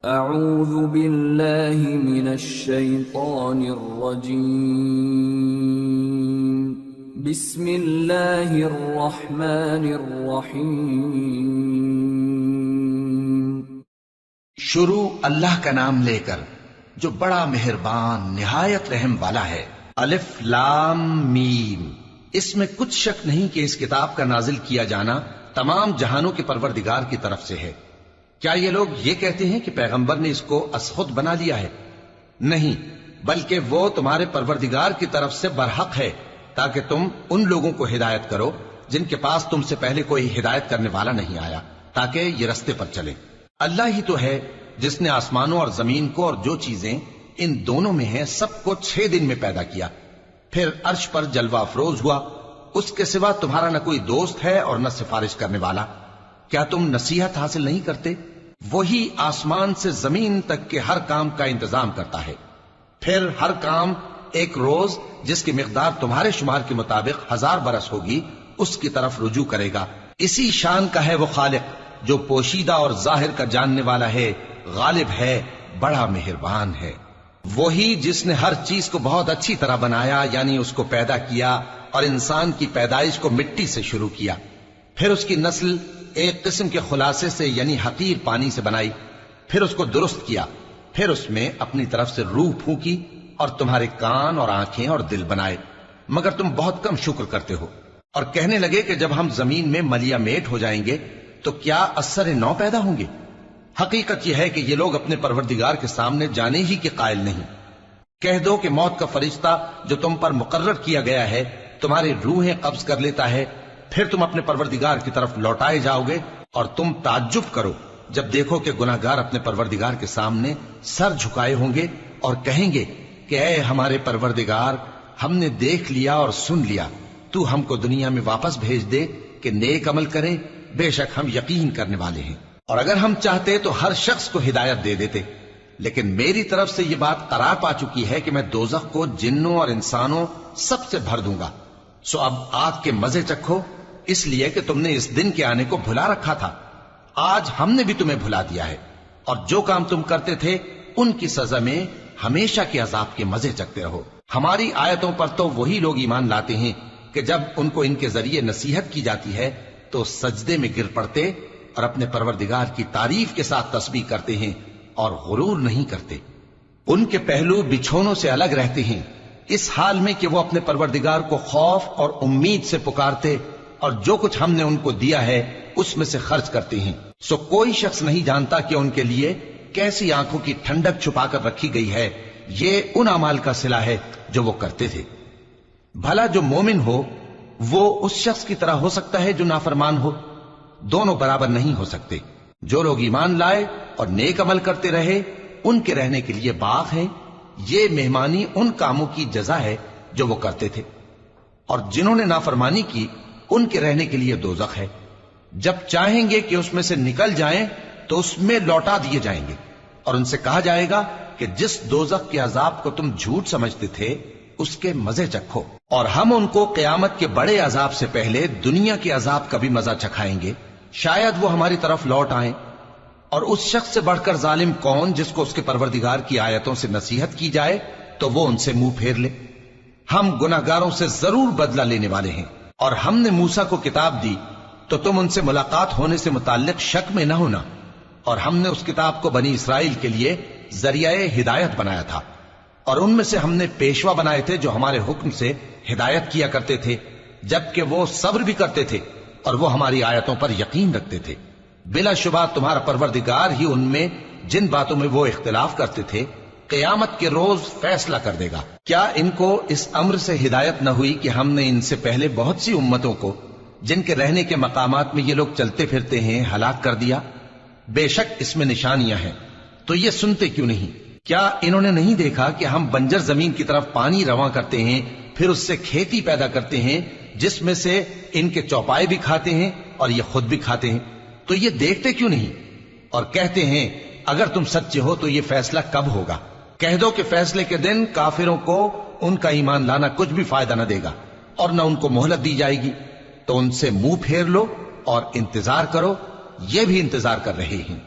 اعوذ باللہ من الشیطان الرجیم بسم اللہ الرحمن الرحیم شروع اللہ کا نام لے کر جو بڑا مہربان نہایت رحم والا ہے۔ الف لام میم۔ اس میں کچھ شک نہیں کہ اس کتاب کا نازل کیا جانا تمام جہانوں کے پروردگار کی طرف سے ہے۔ کیا یہ لوگ یہ کہتے ہیں کہ پیغمبر نے اس کو از خود بنا لیا ہے؟ نہیں، بلکہ وہ تمہارے پروردگار کی طرف سے برحق ہے تاکہ تم ان لوگوں کو ہدایت کرو جن کے پاس تم سے پہلے کوئی ہدایت کرنے والا نہیں آیا، تاکہ یہ رستے پر چلیں۔ اللہ ہی تو ہے جس نے آسمانوں اور زمین کو اور جو چیزیں ان دونوں میں ہیں سب کو 6 دن میں پیدا کیا، پھر عرش پر جلوہ افروز ہوا۔ اس کے سوا تمہارا نہ کوئی دوست ہے اور نہ سفارش کرنے والا۔ کیا تم نصیحت حاصل نہیں کرتے؟ وہی آسمان سے زمین تک کے ہر کام کا انتظام کرتا ہے، پھر ہر کام ایک روز جس کی مقدار تمہارے شمار کے مطابق 1000 برس ہوگی اس کی طرف رجوع کرے گا۔ اسی شان کا ہے وہ خالق جو پوشیدہ اور ظاہر کا جاننے والا ہے، غالب ہے، بڑا مہربان ہے۔ وہی جس نے ہر چیز کو بہت اچھی طرح بنایا، یعنی اس کو پیدا کیا اور انسان کی پیدائش کو مٹی سے شروع کیا، پھر اس کی نسل ایک قسم کے خلاصے سے یعنی حقیر پانی سے بنائی، پھر اس کو درست کیا، پھر اس میں اپنی طرف سے روح پھونکی اور تمہارے کان اور آنکھیں اور دل بنائے، مگر تم بہت کم شکر کرتے ہو۔ اور کہنے لگے کہ جب ہم زمین میں ملیا میٹ ہو جائیں گے تو کیا اثر نو پیدا ہوں گے؟ حقیقت یہ ہے کہ یہ لوگ اپنے پروردگار کے سامنے جانے ہی کے قائل نہیں۔ کہہ دو کہ موت کا فرشتہ جو تم پر مقرر کیا گیا ہے تمہاری روحیں قبض کر لیتا ہے، پھر تم اپنے پروردگار کی طرف لوٹائے جاؤ گے، اور تم تعجب کرو جب دیکھو کہ گناہگار اپنے پروردگار کے سامنے سر جھکائے ہوں گے اور کہیں گے کہ اے ہمارے پروردگار، ہم نے دیکھ لیا اور سن لیا، تو ہم کو دنیا میں واپس بھیج دے کہ نیک عمل کریں، بے شک ہم یقین کرنے والے ہیں۔ اور اگر ہم چاہتے تو ہر شخص کو ہدایت دے دیتے، لیکن میری طرف سے یہ بات قرار پا چکی ہے کہ میں دوزخ کو جنوں اور انسانوں سب سے بھر دوں گا، سو اب آگ کے مزے چکھو، اس لیے کہ تم نے اس دن کے آنے کو بھلا رکھا تھا۔ آج ہم نے بھی تمہیں بھلا دیا ہے، اور جو کام تم کرتے تھے ان کی سزا میں ہمیشہ کے عذاب کے مزے چکتے رہو۔ ہماری آیتوں پر تو وہی لوگ ایمان لاتے ہیں کہ جب ان کو ان کے ذریعے نصیحت کی جاتی ہے تو سجدے میں گر پڑتے اور اپنے پروردگار کی تعریف کے ساتھ تسبیح کرتے ہیں اور غرور نہیں کرتے۔ ان کے پہلو بچھونوں سے الگ رہتے ہیں، اس حال میں کہ وہ اپنے پروردگار کو خوف اور امید سے پکارتے اور جو کچھ ہم نے ان کو دیا ہے اس میں سے خرچ کرتے ہیں۔ سو کوئی شخص نہیں جانتا کہ ان کے لیے کیسی آنکھوں کی ٹھنڈک چھپا کر رکھی گئی ہے، یہ ان اعمال کا صلہ ہے جو وہ کرتے تھے۔ بھلا جو مومن ہو وہ اس شخص کی طرح ہو سکتا ہے جو نافرمان ہو؟ دونوں برابر نہیں ہو سکتے۔ جو لوگ ایمان لائے اور نیک عمل کرتے رہے ان کے رہنے کے لیے باغ ہے، یہ مہمانی ان کاموں کی جزا ہے جو وہ کرتے تھے، اور جنہوں نے نافرمانی کی ان کے رہنے کے لیے دوزخ ہے، جب چاہیں گے کہ اس میں سے نکل جائیں تو اس میں لوٹا دیے جائیں گے، اور ان سے کہا جائے گا کہ جس دوزخ کے عذاب کو تم جھوٹ سمجھتے تھے اس کے مزے چکھو، اور ہم ان کو قیامت کے بڑے عذاب سے پہلے دنیا کے عذاب کا بھی مزہ چکھائیں گے، شاید وہ ہماری طرف لوٹ آئیں۔ اور اس شخص سے بڑھ کر ظالم کون جس کو اس کے پروردگار کی آیتوں سے نصیحت کی جائے تو وہ ان سے منہ پھیر لے۔ ہم گناہگاروں سے ضرور بدلہ لینے والے ہیں، اور ہم نے موسیٰ کو کتاب دی تو تم ان سے ملاقات ہونے سے متعلق شک میں نہ ہونا، اور ہم نے اس کتاب کو بنی اسرائیل کے لیے ذریعہ ہدایت بنایا تھا، اور ان میں سے ہم نے پیشوا بنائے تھے جو ہمارے حکم سے ہدایت کیا کرتے تھے، جبکہ وہ صبر بھی کرتے تھے اور وہ ہماری آیتوں پر یقین رکھتے تھے۔ بلا شبہ تمہارا پروردگار ہی ان میں جن باتوں میں وہ اختلاف کرتے تھے قیامت کے روز فیصلہ کر دے گا۔ کیا ان کو اس امر سے ہدایت نہ ہوئی کہ ہم نے ان سے پہلے بہت سی امتوں کو جن کے رہنے کے مقامات میں یہ لوگ چلتے پھرتے ہیں ہلاک کر دیا؟ بے شک اس میں نشانیاں ہیں، تو یہ سنتے کیوں نہیں؟ کیا انہوں نے نہیں دیکھا کہ ہم بنجر زمین کی طرف پانی رواں کرتے ہیں، پھر اس سے کھیتی پیدا کرتے ہیں جس میں سے ان کے چوپائے بھی کھاتے ہیں اور یہ خود بھی کھاتے ہیں؟ تو یہ دیکھتے کیوں نہیں؟ اور کہتے ہیں اگر تم سچے ہو تو یہ فیصلہ کب ہوگا؟ کہہ دو کہ فیصلے کے دن کافروں کو ان کا ایمان لانا کچھ بھی فائدہ نہ دے گا اور نہ ان کو مہلت دی جائے گی، تو ان سے منہ پھیر لو اور انتظار کرو، یہ بھی انتظار کر رہے ہیں۔